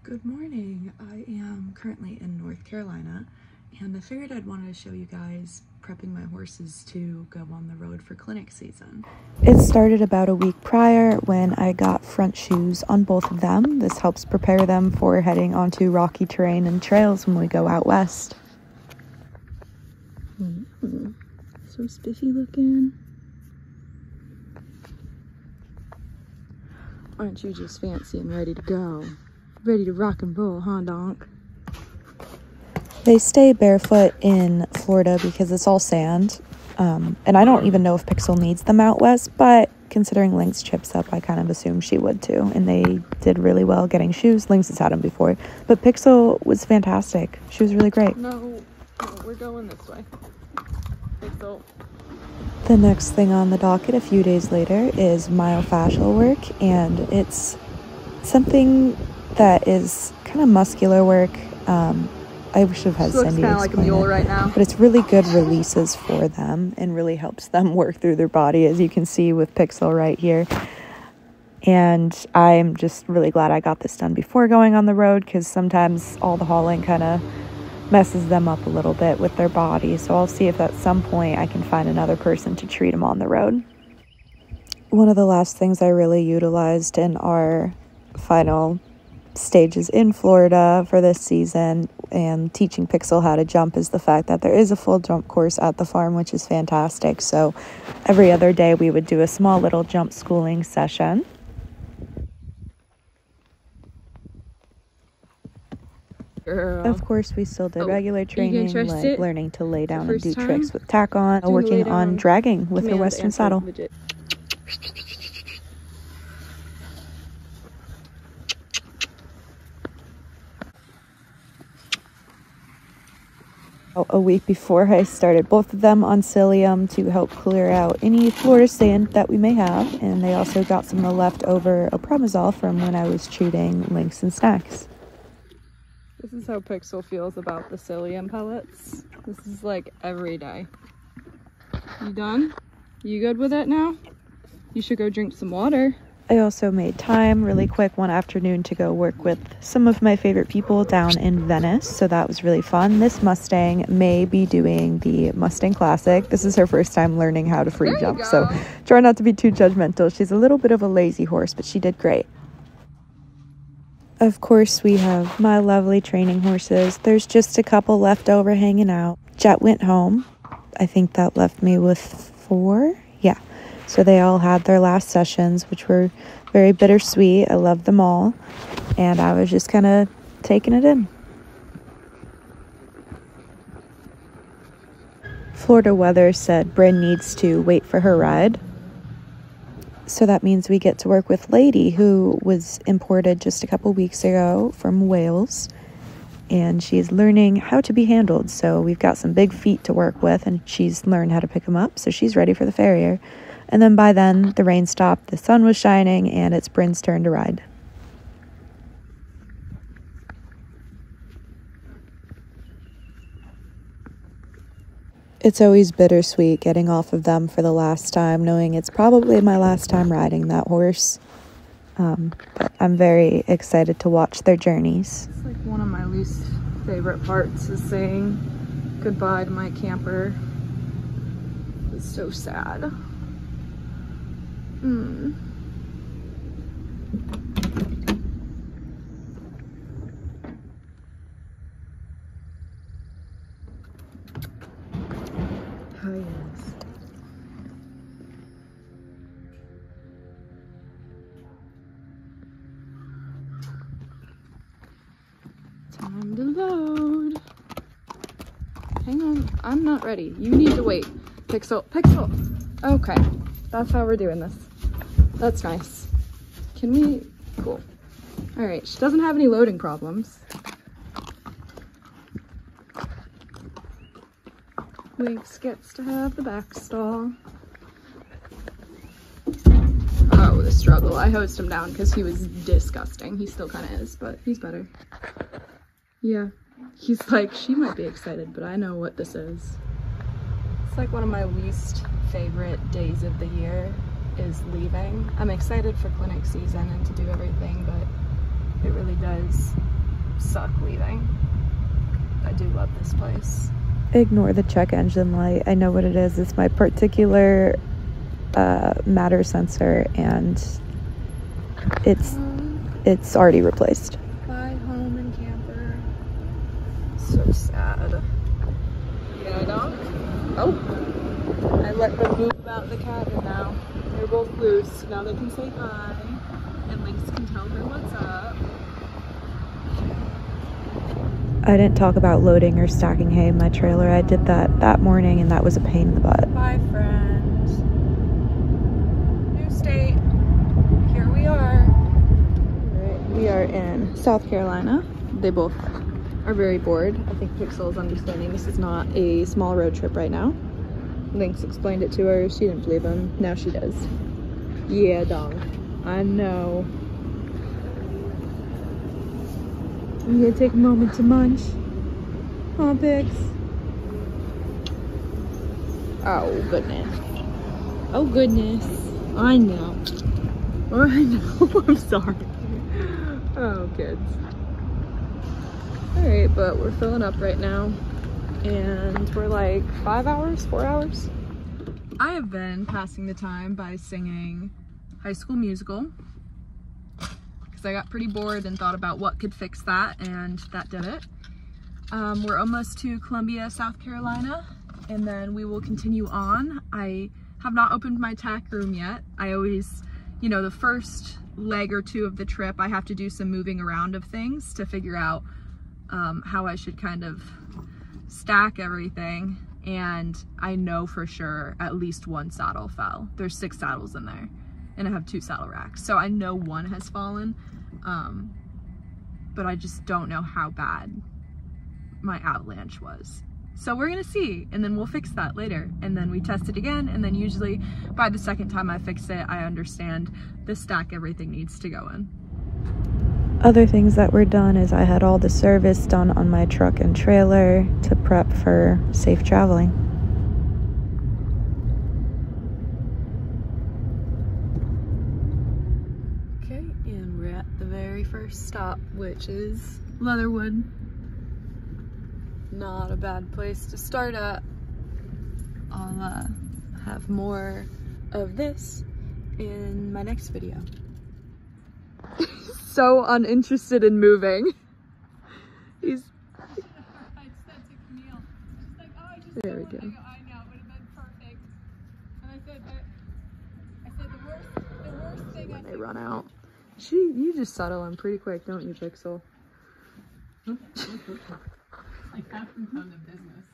Good morning. I am currently in North Carolina, and I figured I'd wanted to show you guys prepping my horses to go on the road for clinic season. It started about a week prior when I got front shoes on both of them. This helps prepare them for heading onto rocky terrain and trails when we go out west. So spiffy looking. Aren't you just fancy and ready to go? Ready to rock and roll, huh, donk? They stay barefoot in Florida because it's all sand. And I don't even know if Pixel needs them out west, but considering Lynx trips up, I kind of assume she would too. And they did really well getting shoes. Lynx has had them before, but Pixel was fantastic. She was really great. No, we're going this way. Pixel. The next thing on the docket a few days later is myofascial work, and it's something that is kind of muscular work. I should have had Cindy explain like a mule it, right now. But it's really good releases for them and really helps them work through their body, as you can see with Pixel right here. And I'm just really glad I got this done before going on the road, because sometimes all the hauling kind of messes them up a little bit with their body. So I'll see if at some point I can find another person to treat them on the road. One of the last things I really utilized in our final stages in Florida for this season and teaching Pixel how to jump is the fact that there is a full jump course at the farm, which is fantastic. So every other day we would do a small little jump schooling session. Girl. Of course, we still did regular training, like learning to lay down and do tricks with tack on, working on dragging with the Western saddle. A week before, I started both of them on psyllium to help clear out any Florida sand that we may have, and they also got some leftover omeprazole from when I was treating Lynx and Snacks. This is how Pixel feels about the psyllium pellets. This is like every day. You done? You good with it now? You should go drink some water. I also made time really quick one afternoon to go work with some of my favorite people down in Venice, so that was really fun. This Mustang may be doing the Mustang Classic. This is her first time learning how to free jump, so try not to be too judgmental. She's a little bit of a lazy horse, but she did great. Of course, we have my lovely training horses. There's just a couple left over hanging out. Jet went home. I think that left me with 4. Yeah. So they all had their last sessions, which were very bittersweet. I loved them all. And I was just kind of taking it in. Florida weather said Bryn needs to wait for her ride. So that means we get to work with Lady, who was imported just a couple weeks ago from Wales. And she's learning how to be handled. So we've got some big feet to work with, and she's learned how to pick them up. So she's ready for the farrier. And then by then, the rain stopped, the sun was shining, and it's Bryn's turn to ride. It's always bittersweet getting off of them for the last time, knowing it's probably my last time riding that horse. But I'm very excited to watch their journeys. It's like one of my least favorite parts is saying goodbye to my camper. It's so sad. Oh, yes. Time to load. Hang on, I'm not ready. You need to wait. Pixel. Okay, that's how we're doing this. That's nice. Can we? Cool. All right, she doesn't have any loading problems. Lynx gets to have the back stall. Oh, the struggle. I hosed him down because he was disgusting. He still kind of is, but he's better. Yeah, he's like, she might be excited, but I know what this is. It's like one of my least favorite days of the year is leaving. I'm excited for clinic season and to do everything, but It really does suck leaving. I do love this place. Ignore the check engine light. I know what it is. It's my particular matter sensor, and it's already replaced. Bye, home and camper. So sad. Yeah, dog. Oh, I let them move out the cabin now. They're both loose. Now they can say hi, and Lynx can tell her what's up. I didn't talk about loading or stacking hay in my trailer. I did that morning, and that was a pain in the butt. Bye, friend. New state. Here we are. Right, we are in South Carolina. They both are very bored. I think Pixel is understanding this is not a small road trip right now. Lynx explained it to her. She didn't believe him. Now she does. Yeah, dog. I know. I'm gonna take a moment to munch. Huh, Pix? Oh, goodness. Oh, goodness. I know. I know. I'm sorry. Oh, kids. Alright, but we're filling up right now. And we're like 5 hours, 4 hours. I have been passing the time by singing High School Musical. I got pretty bored and thought about what could fix that, and that did it. We're almost to Columbia, South Carolina, and then we will continue on. I have not opened my tack room yet. I always, you know, the first leg or two of the trip, I have to do some moving around of things to figure out how I should kind of stack everything, and I know for sure at least one saddle fell. There's 6 saddles in there, and I have 2 saddle racks, so I know one has fallen. But I just don't know how bad my avalanche was. So we're gonna see, and then we'll fix that later. And then we test it again, and then usually by the second time I fix it, I understand the stack everything needs to go in. Other things that were done is I had all the service done on my truck and trailer to prep for safe traveling. First stop, which is Leatherwood. Not a bad place to start at. I'll have more of this in my next video. So uninterested in moving. He's there we go. I know, it would have been perfect. And I said the worst thing when they run out. You just settle in pretty quick, don't you, Pixel? Like, have some fun of business.